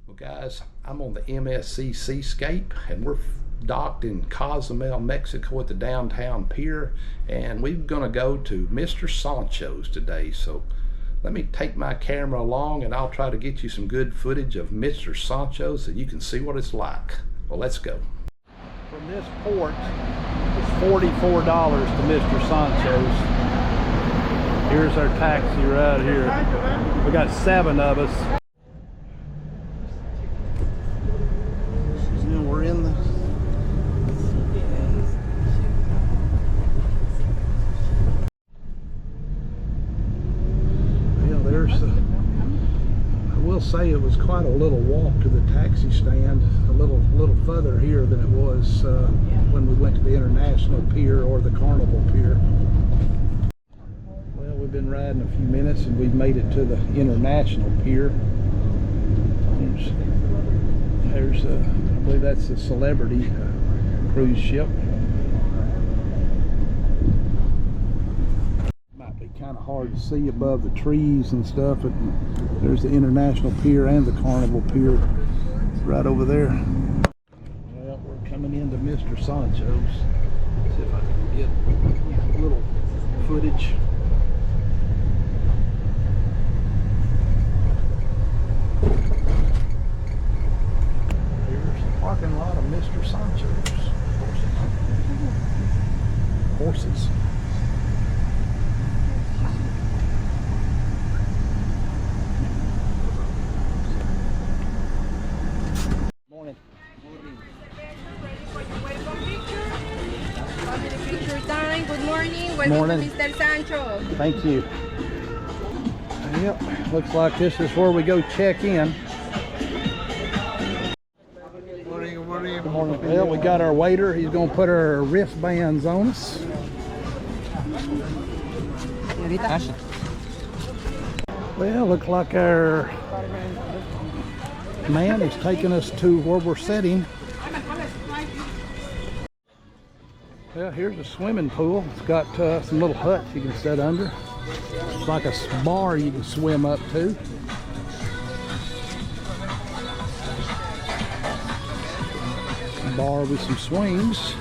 Well guys, I'm on the MSC Seascape and we're docked in Cozumel, Mexico at the downtown pier, and we're gonna go to Mr. Sanchos today. So let me take my camera along and I'll try to get you some good footage of Mr. Sanchos so you can see what it's like. Well, let's go. From this port, it's $44 to Mr. Sanchos. Here's our taxi right here. We got 7 of us. We're in the I will say it was quite a little walk to the taxi stand, a little further here than it was when we went to the International Pier or the Carnival Pier. Well, we've been riding a few minutes and we've made it to the International Pier. There's I believe that's the Celebrity cruise ship. Might be kind of hard to see above the trees and stuff, but there's the International Pier and the Carnival Pier right over there. Well, we're coming into Mr. Sanchos. See if I can get a little footage. Parking lot of Mr. Sanchos. Horses. Morning. Picture time. Good morning. Welcome Morning. to Mr. Sancho. Thank you. Yep, looks like this is where we go check in. Good morning. Well, we got our waiter. He's going to put our wristbands on us. Well, looks like our man is taking us to where we're sitting. Well, here's a swimming pool. It's got some little huts you can sit under. It's like a bar you can swim up to. Bar with some swings.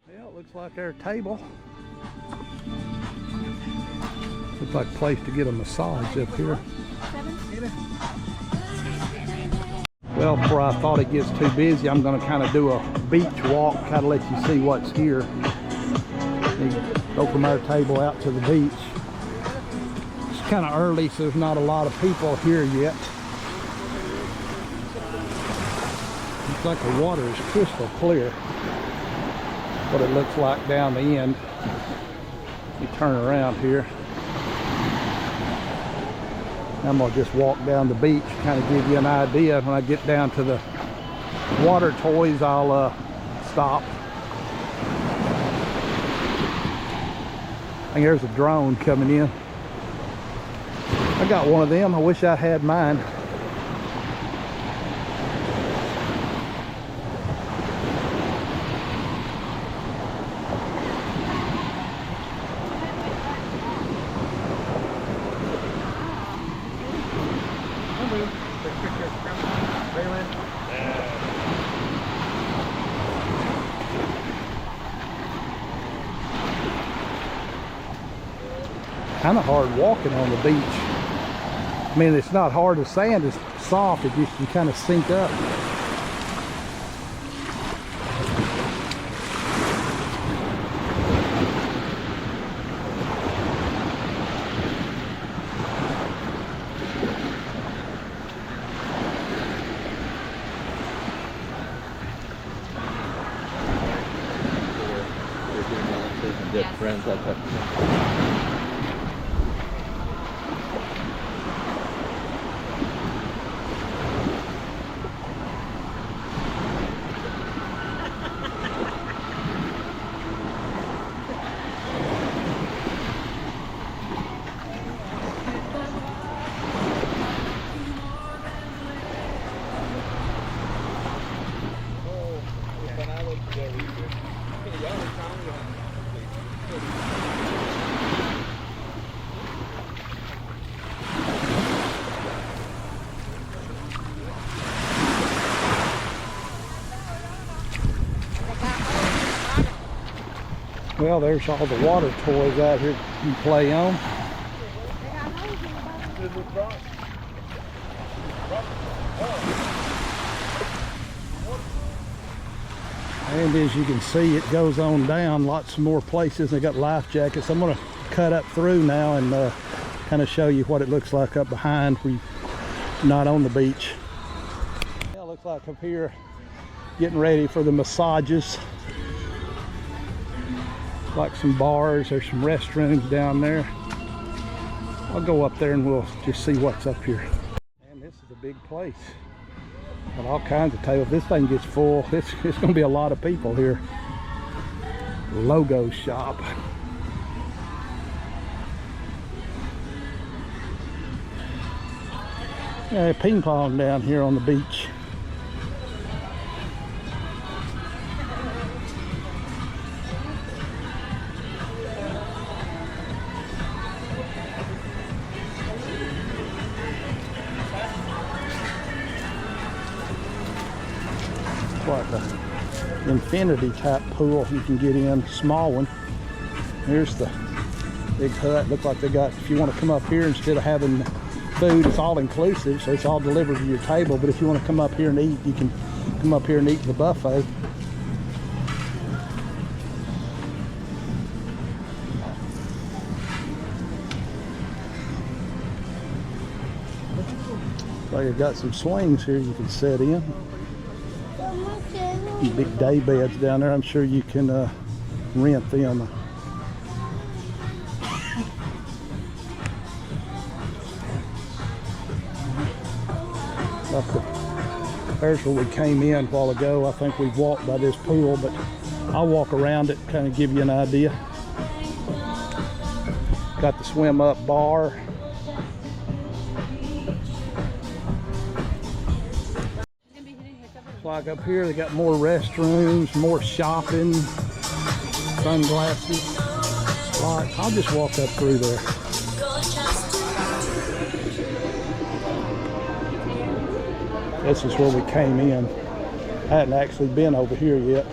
Yeah, it looks like our table. Looks like a place to get a massage up here. Well, before I thought it gets too busy, I'm going to kind of do a beach walk, kind of let you see what's here. Go from our table out to the beach. It's kind of early, so there's not a lot of people here yet. Looks like the water is crystal clear. What it looks like down the end. You turn around here. I'm gonna just walk down the beach, kind of give you an idea. When I get down to the water toys, I'll stop. I think there's a drone coming in. I got one of them. I wish I had mine. Kind of hard walking on the beach. I mean, it's not hard. The sand is soft. It just can kind of sink up. Good friends. Well, there's all the water toys out here you can play on. And as you can see, it goes on down lots more places. They got life jackets. I'm going to cut up through now and kind of show you what it looks like up behind where you're not on the beach. Yeah, it looks like up here getting ready for the massages. Like some bars, there's some restrooms down there. I'll go up there and we'll just see what's up here. And this is a big place. Got all kinds of tables. This thing gets full. It's going to be a lot of people here. Logo shop. Yeah, ping pong down here on the beach. Like a infinity type pool you can get in, small one. Here's the big hut. Looks like they got, if you want to come up here instead of having food, it's all inclusive, so it's all delivered to your table. But if you want to come up here and eat, you can come up here and eat the buffet. So you've got some swings here you can set in. Big day beds down there. I'm sure you can rent them. There's where we came in a while ago. I think we've walked by this pool, but I'll walk around it, kind of give you an idea. Got the swim up bar. Like up here, they got more restrooms, more shopping, sunglasses. Like, I'll just walk up through there. This is where we came in. I hadn't actually been over here yet.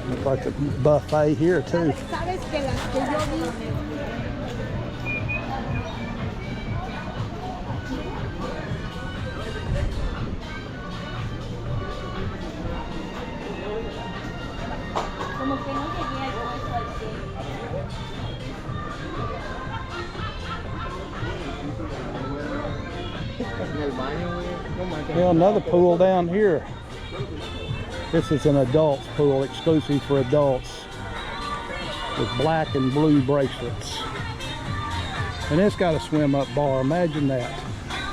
Looks like a buffet here too. Well, another pool down here. This is an adults pool, exclusive for adults, with black and blue bracelets. And it's got a swim up bar. Imagine that.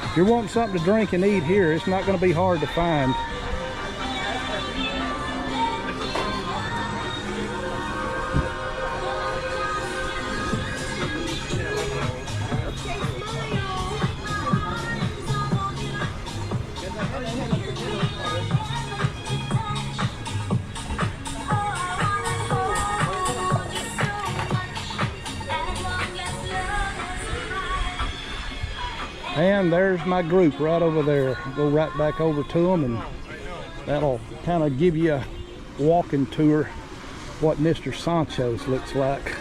If you're wanting something to drink and eat here, it's not going to be hard to find. And there's my group right over there. Go right back over to them, and that'll kind of give you a walking tour what Mr. Sanchos looks like.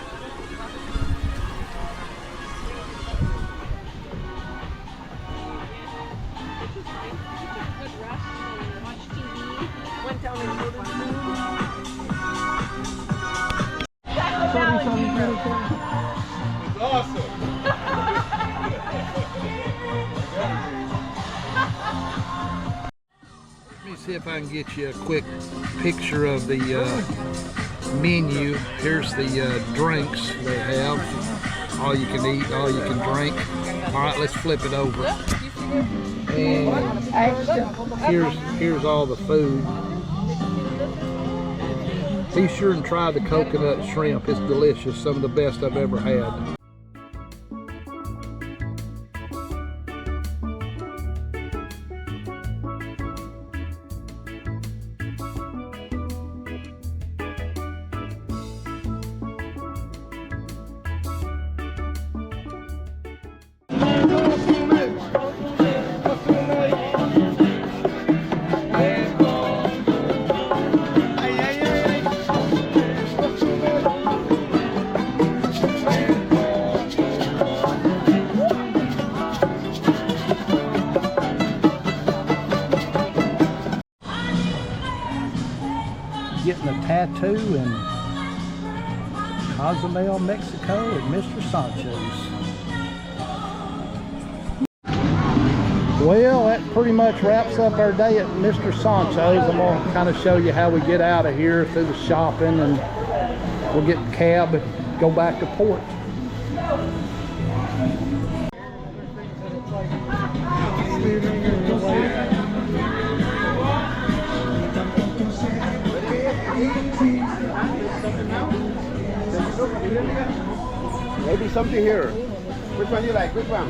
See if I can get you a quick picture of the menu. Here's the drinks they have. All you can eat, all you can drink. All right, let's flip it over. And here's all the food. Be sure and try the coconut shrimp. It's delicious. Some of the best I've ever had. 2 in Cozumel, Mexico at Mr. Sanchos. Well, that pretty much wraps up our day at Mr. Sanchos. I'm going to kind of show you how we get out of here through the shopping, and we'll get the cab and go back to port. Maybe something here. Which one you like? Which one?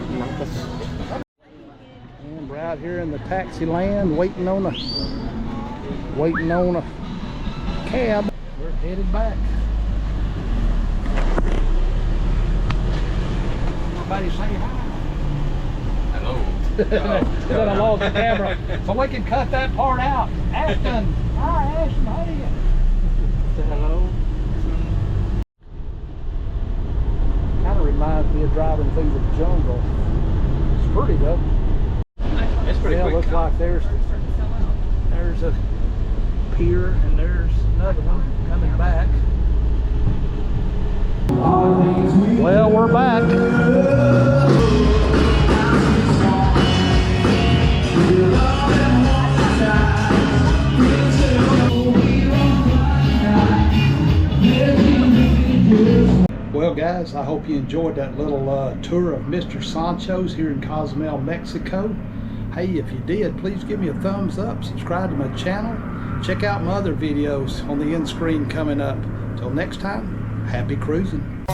And we're out here in the taxi land waiting on a cab. We're headed back. Everybody say hi. Hello. Then I lost the camera, so we can cut that part out. Ashton, hi Ashton, how are you? Say hello. Kind of reminds me of driving through the jungle. It's pretty though. It's pretty quick. Looks like there's a pier and there's another one coming back. Well, we're back. Well guys, I hope you enjoyed that little tour of Mr. Sanchos here in Cozumel, Mexico. Hey, if you did, please give me a thumbs up, subscribe to my channel, check out my other videos on the end screen coming up. Till next time, happy cruising.